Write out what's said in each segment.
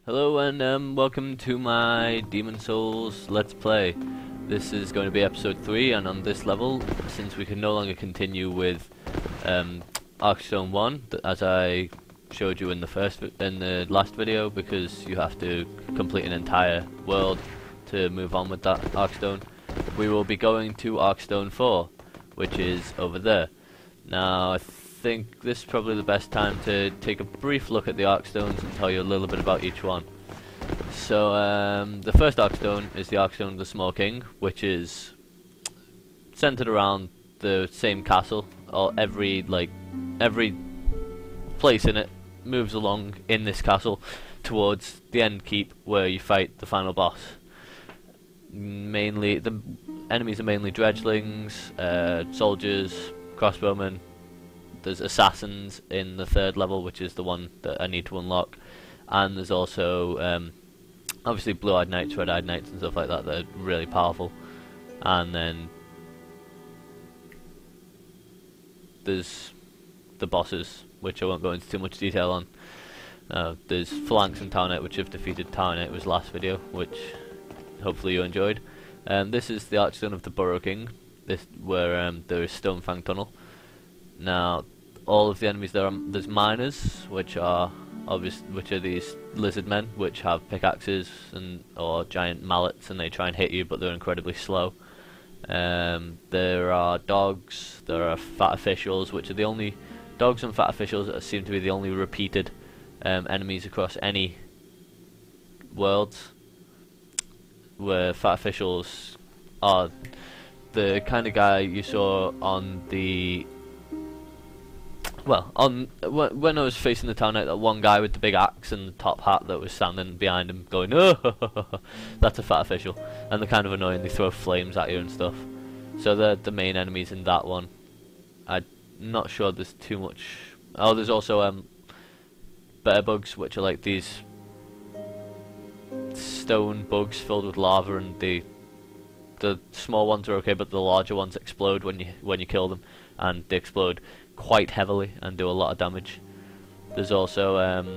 Hello and welcome to my Demon Souls Let's Play. This is going to be episode 3, and on this level, since we can no longer continue with Archstone 1, as I showed you in the last video, because you have to complete an entire world to move on with that Archstone, we will be going to Archstone 4, which is over there. Now, I think this is probably the best time to take a brief look at the Archstones and tell you a little bit about each one. So, the first Archstone is the Archstone of the Small King, which is centered around the same castle. Every place in it moves along in this castle towards the end keep, where you fight the final boss. Mainly, the enemies are mainly dredgelings, soldiers, crossbowmen. There's assassins in the third level, which is the one that I need to unlock, and there's also obviously blue-eyed knights, red-eyed knights, and stuff like that that are really powerful. And then there's the bosses, which I won't go into too much detail on. There's Phalanx and Tower Knight, which have defeated Tower Knight. It was last video, which hopefully you enjoyed. This is the Archstone of the Burrow King. Where there is Stonefang Tunnel. Now, all of the enemies there's miners, which are these lizard men, which have pickaxes or giant mallets, and they try and hit you, but they're incredibly slow. There are dogs. There are fat officials, which are the only dogs and fat officials that seem to be the only repeated enemies across any worlds. Where fat officials are the kind of guy you saw on the when I was facing the Town Knight, that one guy with the big axe and the top hat that was standing behind him going, "Oh, that's a fat official," and they're kind of annoying. They throw flames at you and stuff. So they're the main enemies in that one. I'm not sure there's too much. Oh, there's also bear bugs, which are like these stone bugs filled with lava, and the small ones are okay, but the larger ones explode when you kill them, and they explode quite heavily and do a lot of damage. There's also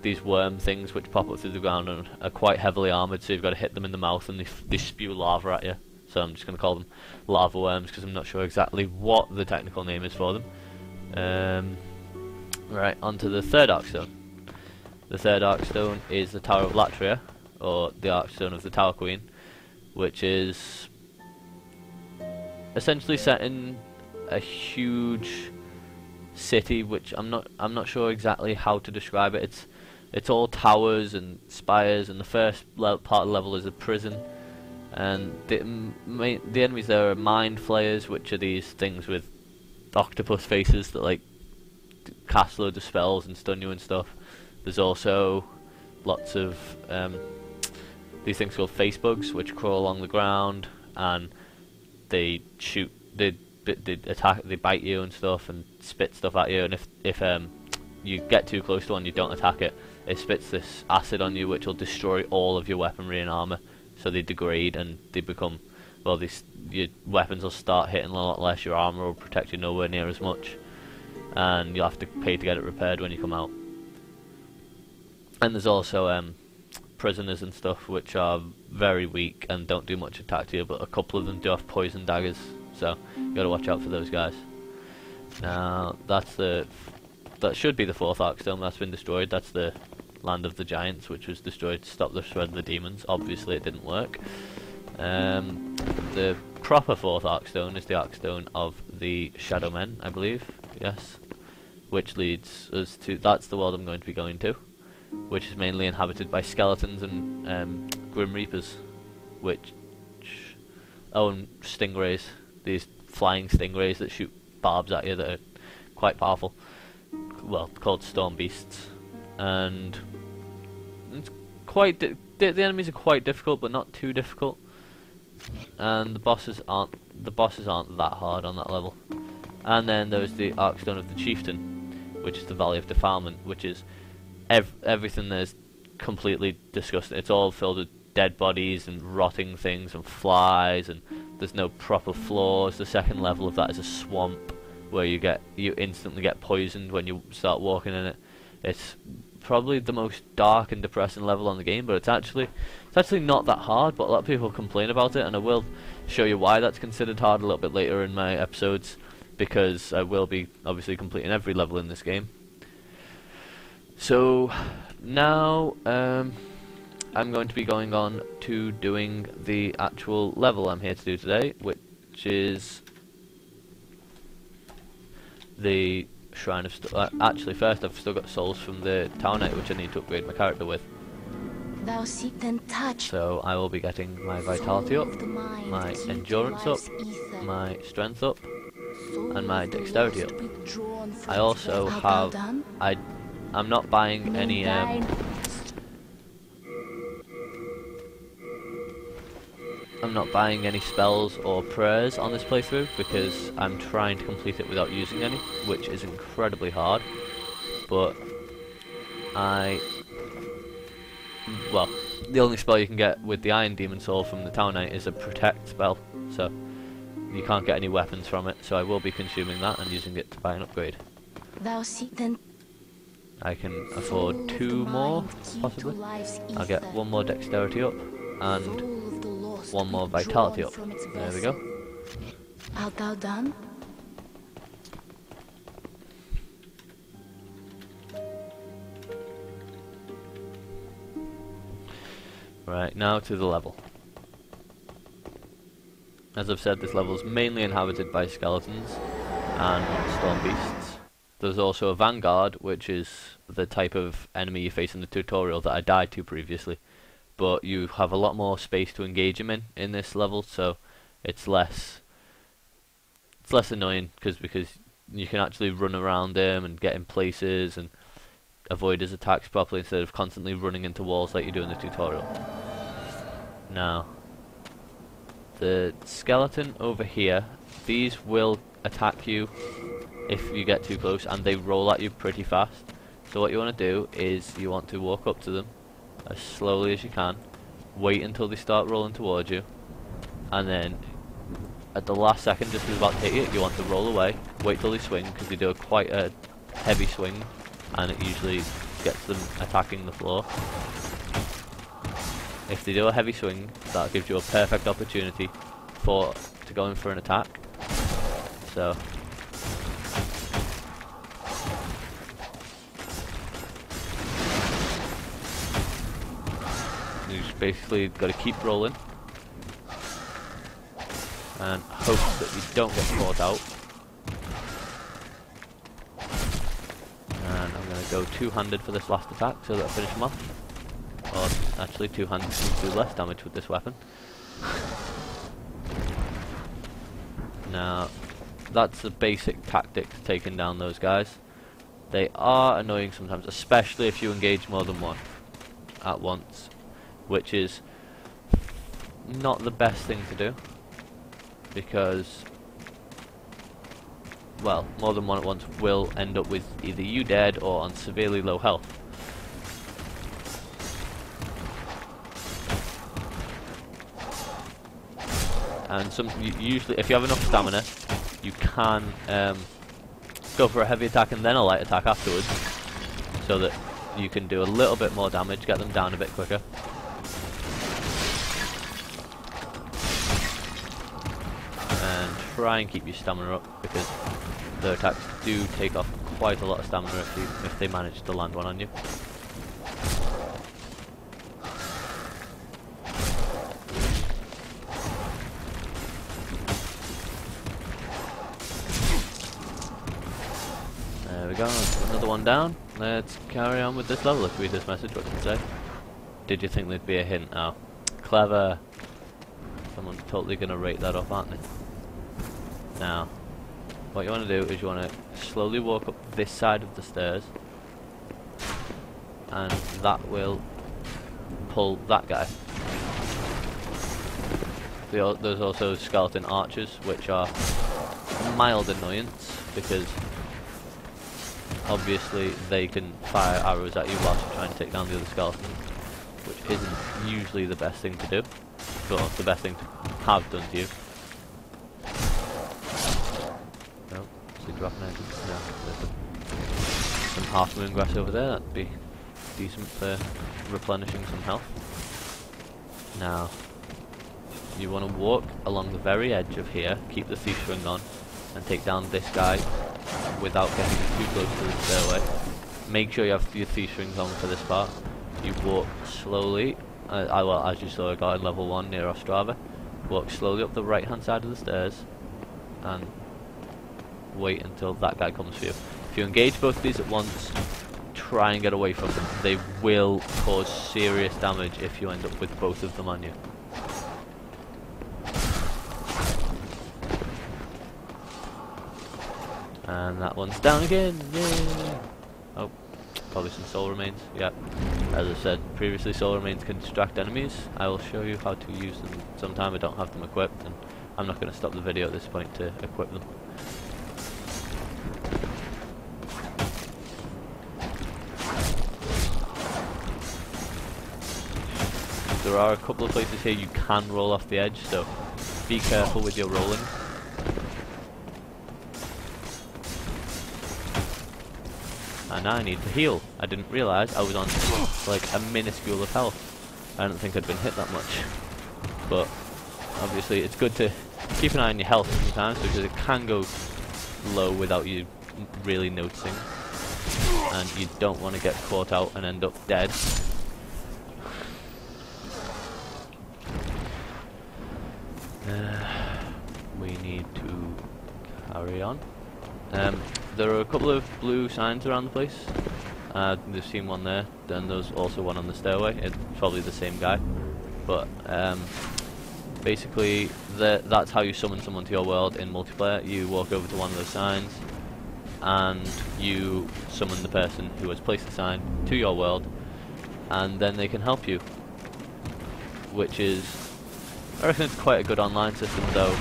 these worm things which pop up through the ground and are quite heavily armoured, so you've got to hit them in the mouth and they spew lava at you. So I'm just going to call them lava worms, because I'm not sure exactly what the technical name is for them. Right, on to the third Archstone. The third Archstone is the Tower of Latria, or the Archstone of the Tower Queen, which is essentially set in a huge city, which I'm not sure exactly how to describe it. It's all towers and spires, and the first part of the level is a prison, and the enemies there are mind flayers, which are these things with octopus faces that like cast loads of spells and stun you and stuff. There's also lots of these things called face bugs, which crawl along the ground, and they shoot, they attack, they bite you and stuff, and spit stuff at you. And if you get too close to one, you don't attack it, it spits this acid on you, which will destroy all of your weaponry and armor. So they degrade and they become, well, your weapons will start hitting a lot less. Your armor will protect you nowhere near as much, and you'll have to pay to get it repaired when you come out. And there's also prisoners and stuff, which are very weak and don't do much attack to you, but a couple of them do have poison daggers, so you gotta watch out for those guys. Now that should be the fourth Archstone that's been destroyed. That's the Land of the Giants, which was destroyed to stop the spread of the demons. Obviously it didn't work. The proper fourth Archstone is the Archstone of the Shadow Men, I believe, yes, which leads us to, that's the world I'm going to be going to, which is mainly inhabited by skeletons and Grim Reapers, and stingrays, these flying stingrays that shoot barbs at you that are quite powerful, well, called storm beasts. And it's the enemies are quite difficult, but not too difficult, and the bosses aren't that hard on that level. And then there's the Archstone of the Chieftain, which is the Valley of Defilement, which is everything there's completely disgusting. It's all filled with dead bodies and rotting things and flies, and there's no proper floors. The second level of that is a swamp where you instantly get poisoned when you start walking in it. It's probably the most dark and depressing level on the game, but it's actually not that hard, but a lot of people complain about it, and I will show you why that's considered hard a little bit later in my episodes, because I will be obviously completing every level in this game. So now I'm going to be going on to doing the actual level I'm here to do today, which is the Shrine of actually, first I've still got souls from the Tower Knight, which I need to upgrade my character with. Thou seek then touch. So I will be getting my vitality up, my endurance up, my strength up, and my dexterity up. I also have I'm not buying any spells or prayers on this playthrough because I'm trying to complete it without using any, which is incredibly hard. But well, the only spell you can get with the Iron Demon Soul from the Tower Knight is a protect spell, so you can't get any weapons from it, so I will be consuming that and using it to buy an upgrade. Thou seek then. I can afford 2 more, possibly. I'll get 1 more dexterity up and 1 more vitality up. There we go. Art thou done? Right, now to the level. As I've said, this level is mainly inhabited by skeletons and storm beasts. There's also a vanguard, which is the type of enemy you face in the tutorial that I died to previously. But you have a lot more space to engage him in this level, so it's less annoying because you can actually run around him and get in places and avoid his attacks properly instead of constantly running into walls like you do in the tutorial. Now, the skeleton over here, these will attack you if you get too close, and they roll at you pretty fast. So what you want to do is you want to walk up to them as slowly as you can, wait until they start rolling towards you, and then at the last second, just as about to hit you, you want to roll away, wait till they swing, because they do quite a heavy swing, and it usually gets them attacking the floor. If they do a heavy swing, that gives you a perfect opportunity to go in for an attack. So you just basically got to keep rolling and hope that you don't get caught out. And I'm going to go two-handed for this last attack so that I finish him off. Or actually, two-handed seems to do less damage with this weapon. Now, that's the basic tactic to taking down those guys. They are annoying sometimes, especially if you engage more than one at once, which is not the best thing to do, because, well, more than one at once will end up with either you dead or on severely low health. And usually, if you have enough stamina, you can go for a heavy attack and then a light attack afterwards, so that you can do a little bit more damage, get them down a bit quicker. And try and keep your stamina up, because the attacks do take off quite a lot of stamina if they manage to land one on you. There we go, another one down. Let's carry on with this level. Let's read this message. What does it say? Did you think there'd be a hint? Oh, clever. Someone's totally going to rate that up, aren't they? Now, what you want to do is you want to slowly walk up this side of the stairs, and that will pull that guy. There's also skeleton archers, which are a mild annoyance, because obviously they can fire arrows at you whilst you're trying to take down the other skeleton, which isn't usually the best thing to do, but the best thing to have done to you. No, is he dropping anything? No, there's some half moon grass over there. That'd be decent for replenishing some health. Now, you want to walk along the very edge of here, keep the thief ring on, and take down this guy without getting too close to the stairway. Make sure you have your thief rings on for this part. You walk slowly, well, as you saw I got in level 1 near Ostrava. Walk slowly up the right hand side of the stairs and wait until that guy comes for you. If you engage both of these at once, try and get away from them. They will cause serious damage if you end up with both of them on you. And that one's down again. Yay! Oh, probably some soul remains. Yeah, as I said previously, soul remains can distract enemies. I will show you how to use them sometime. I don't have them equipped, and I'm not going to stop the video at this point to equip them. There are a couple of places here you can roll off the edge, so be careful with your rolling. And now I need to heal. I didn't realise I was on like a minuscule of health. I don't think I'd been hit that much. But obviously it's good to keep an eye on your health sometimes, because it can go low without you really noticing. And you don't want to get caught out and end up dead. We need to carry on. There are a couple of blue signs around the place. You've seen one there, then there's also one on the stairway. It's probably the same guy. But basically, that's how you summon someone to your world in multiplayer. You walk over to one of those signs, and you summon the person who has placed the sign to your world, and then they can help you. Which is, I reckon it's quite a good online system, though.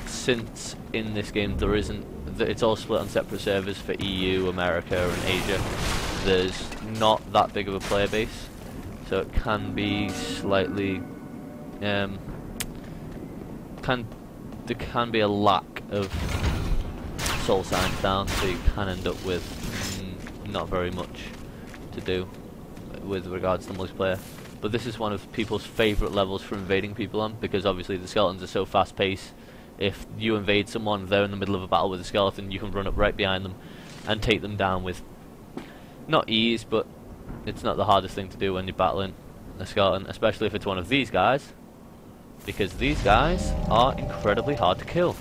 Since in this game there isn't, it's all split on separate servers for EU, America and Asia, there's not that big of a player base, so it can be slightly, there can be a lack of soul signs down, so you can end up with not very much to do with regards to multiplayer. But this is one of people's favourite levels for invading people on, because obviously the skeletons are so fast paced. If you invade someone, they're in the middle of a battle with a skeleton, you can run up right behind them and take them down with, not ease, but it's not the hardest thing to do when you're battling a skeleton, especially if it's one of these guys, because these guys are incredibly hard to kill.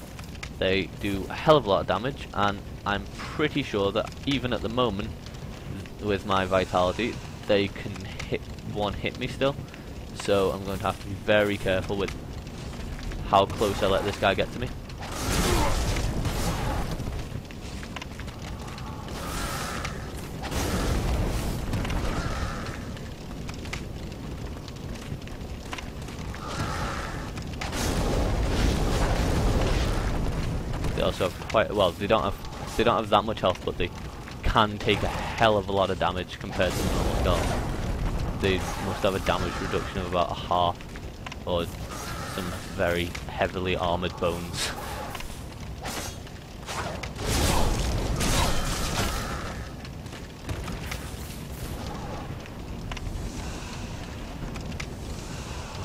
They do a hell of a lot of damage, and I'm pretty sure that even at the moment, with my vitality, they can hit me still, so I'm going to have to be very careful with how close I let this guy get to me. They also have quite, well, they don't have that much health, but they can take a hell of a lot of damage compared to the normal skeleton. They must have a damage reduction of about a half, or some very heavily armoured bones.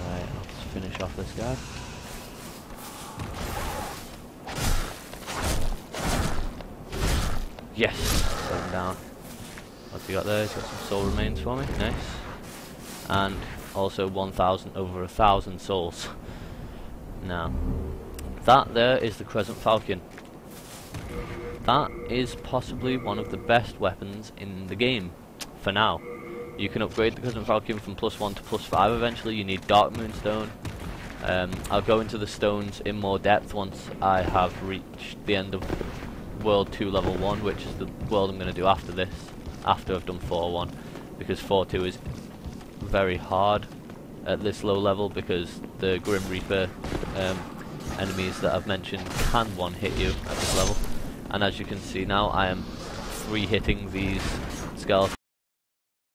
Alright, let's finish off this guy. Yes! 7 down. What's he got there? He's got some soul remains for me. Nice. And also 1,000, over 1,000 souls. Now, that there is the Crescent Falcon. That is possibly one of the best weapons in the game, for now. You can upgrade the Crescent Falcon from +1 to +5 eventually. You need Dark Moonstone. I'll go into the stones in more depth once I have reached the end of World 2 Level 1, which is the world I'm going to do after this, after I've done 4-1, because 4-2 is very hard at this low level, because the Grim Reaper enemies that I've mentioned can one-hit you at this level. And as you can see now, I am 3-hitting these skeletons.